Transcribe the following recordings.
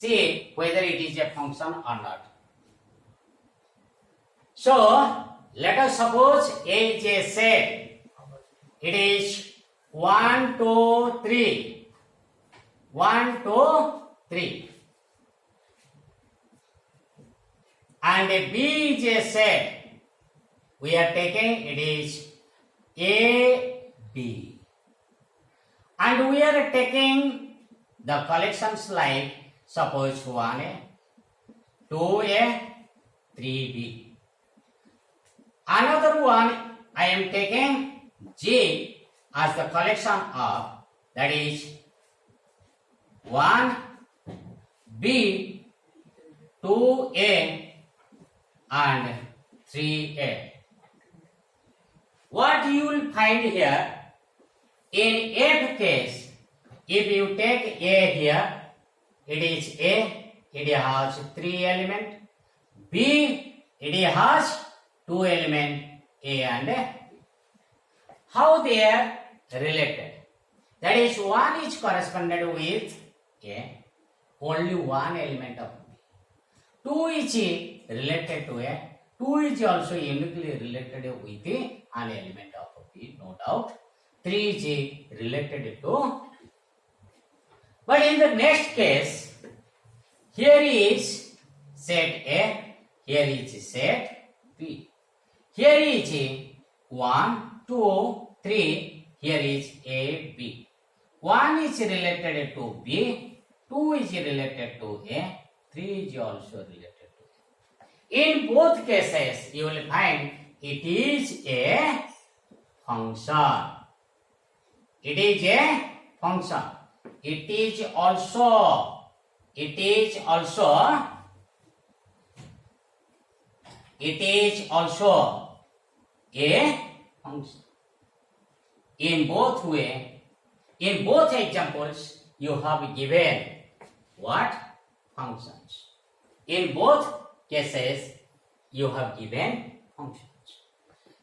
see whether it is a function or not. So let us suppose A is a set. It is 1, 2, 3. 1, 2, 3. And B is a set. We are taking it is A, B. And we are taking the collections like suppose 1A, 2A, 3B. Another one I am taking J as the collection of, that is 1B, 2A and 3A. What you will find here, in F case, if you take A here, it is A, it has 3 elements. B, it has 2 elements, A and A. How they are related? That is, one is corresponded with A, only one element of B. 2 is related to A, 2 is also uniquely related with an element of B, no doubt. 3 is related to. But in the next case, here is set A, here is set B. Here is 1, 2, 3, here is A, B. 1 is related to B, 2 is related to A, 3 is also related to A. In both cases, you will find it is a function. It is a function. It is also a function. In both examples, you have given what? Functions. In both cases, you have given functions.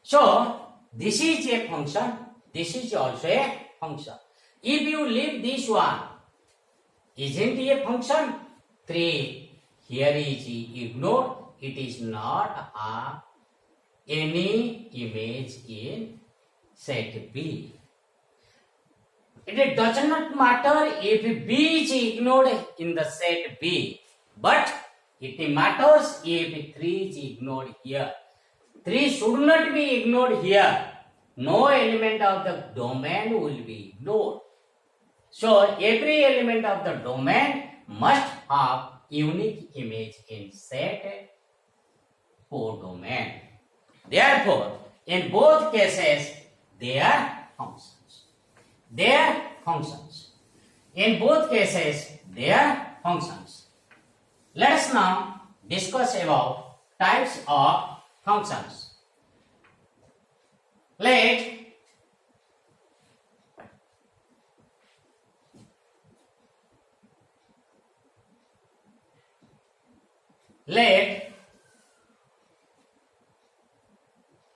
So, this is a function, this is also a function. If you leave this one, isn't it a function? 3 here is ignored. It is not any image in set B. It does not matter if B is ignored in the set B, but it matters if 3 is ignored here. 3 should not be ignored here. No element of the domain will be ignored. So every element of the domain must have unique image in set codomain. Therefore, in both cases, they are functions. They are functions. In both cases, they are functions. Let us now discuss about types of functions. Let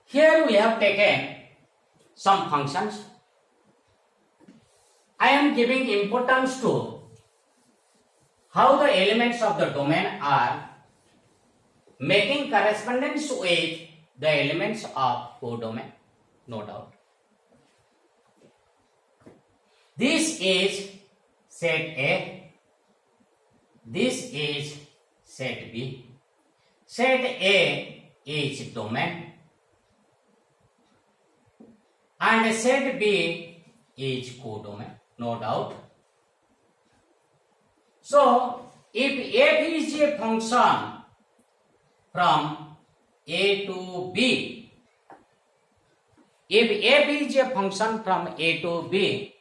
here we have taken some functions. I am giving importance to how the elements of the domain are making correspondence with the elements of codomain, no doubt. This is set A, this is set B. Set A is domain and set B is codomain, no doubt. So, if F is a function from A to B, if F is a function from A to B,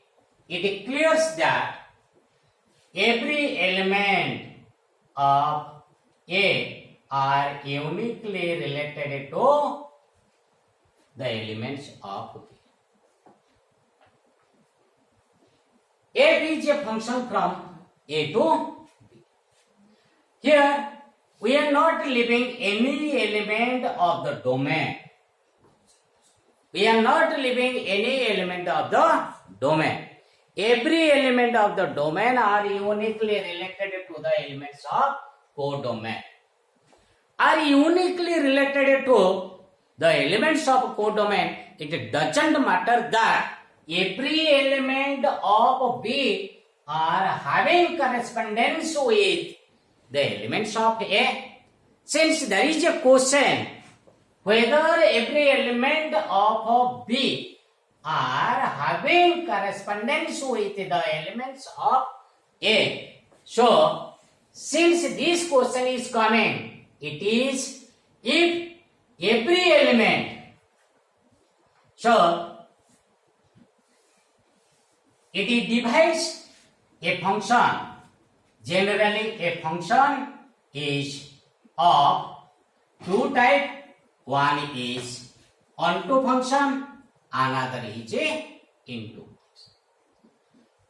it clears that every element of A are uniquely related to the elements of B. F is a function from A to B. Here, we are not leaving any element of the domain. We are not leaving any element of the domain. every element of the domain are uniquely related to the elements of codomain. Are uniquely related to the elements of codomain. It doesn't matter that every element of B are having correspondence with the elements of A. Since there is a question whether every element of B are having correspondence with the elements of A. So, since this question is coming, it is if every element, so it divides a function. Generally, a function is of two type. One is onto function, another is a into function.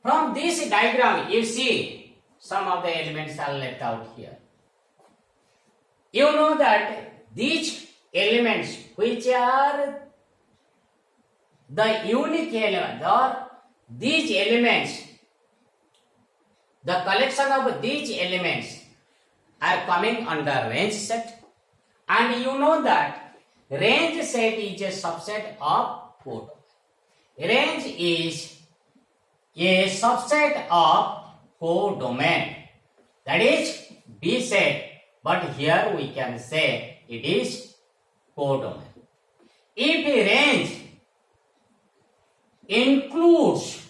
From this diagram, you see some of the elements are left out here. You know that these elements which are the unique element, or these elements, the collection of these elements are coming under range set, and you know that range set is a subset of codomain. Range is a subset of codomain, that is B set, but here we can say it is codomain. If a range includes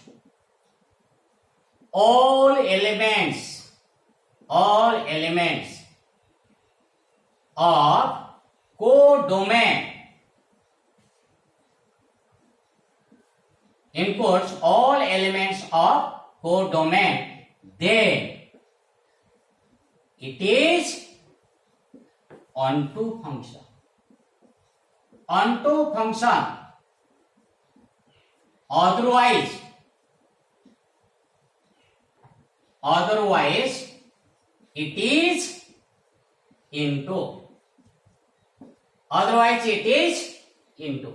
all elements of codomain, includes all elements of codomain, then it is onto function. Onto function. Otherwise it is into. Otherwise it is into.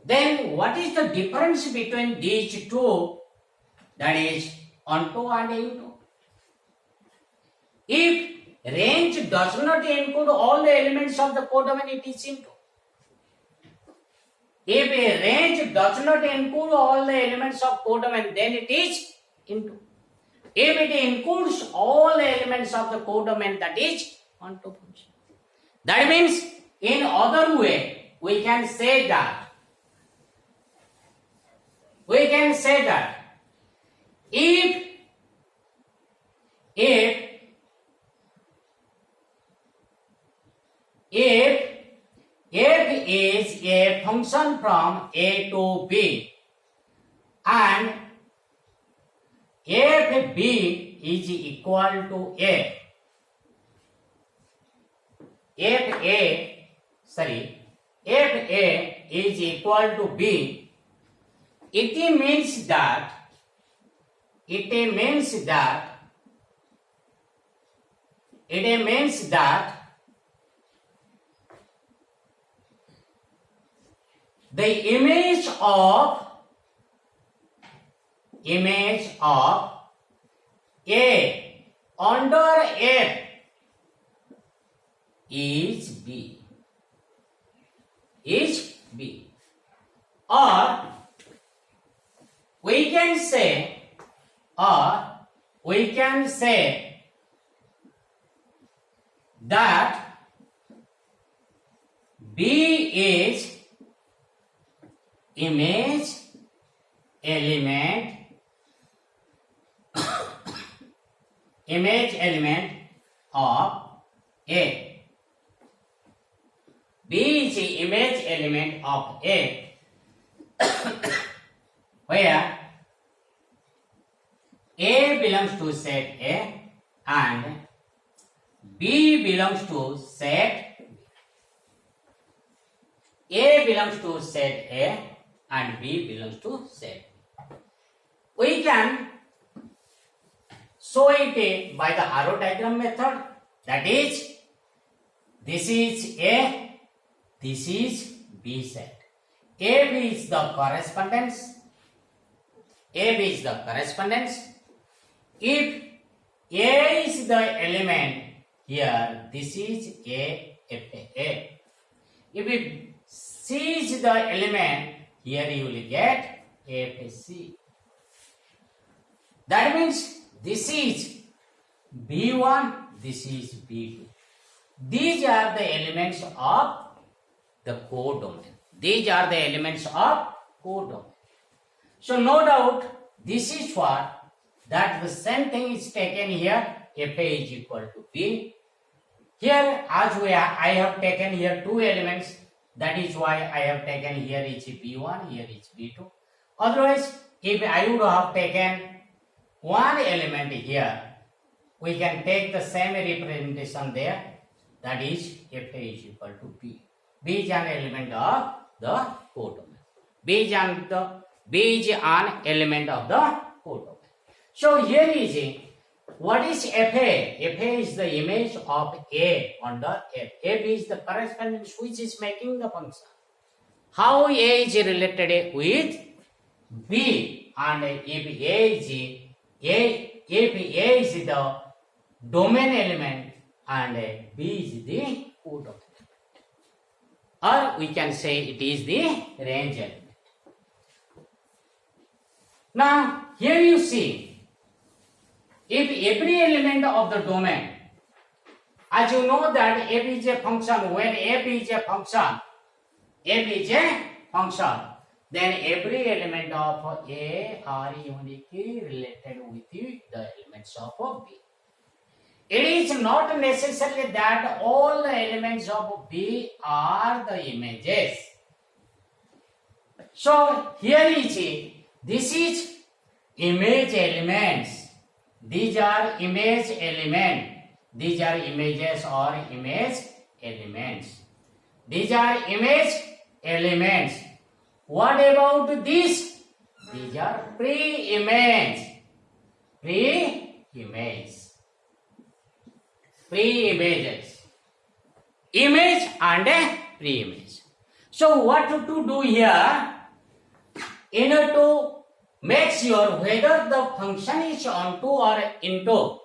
Then what is the difference between these two? That is onto and into. If range does not include all the elements of the codomain, it is into. If a range does not include all the elements of codomain, then it is into. If it includes all the elements of the codomain, that is onto function. That means, in other way, we can say that if f is a function from A to B and f b is equal to A, if A is equal to B, it means that the image of A under F is B. Or we can say that B is image element of A. B is the image element of A, where A belongs to set A and B belongs to set B. A belongs to set A and B belongs to set B. We can show it by the arrow diagram method. That is, this is A, this is B set. A is the correspondence. F is the correspondence. If A is the element here, this is A, F. If C is the element, here you will get FC. That means this is B1, this is B2. These are the elements of the codomain. These are the elements of codomain. So no doubt this is for that the same thing is taken here. Fa is equal to B. Here as I have taken here two elements. That is why I have taken here is B1, here is B2. Otherwise, if I would have taken one element here, we can take the same representation there. That is Fa is equal to B. B is an element of the codomain. B is an element of the codomain. So here is what is Fa? Fa is the image of A under F. F is the correspondence which is making the function. How A is related with B, and if A is the domain element and B is the codomain, or we can say it is the range element. Now here you see, if every element of the domain, as you know that f is a function, when f is a function, then every element of A are uniquely related with the elements of B. It is not necessarily that all the elements of B are the images. So here is this is image elements. These are image element. These are images or image elements. These are image elements. What about this? These are pre-image. Pre-images. Image and pre-image. So what to do here? In order to make sure whether the function is onto or into,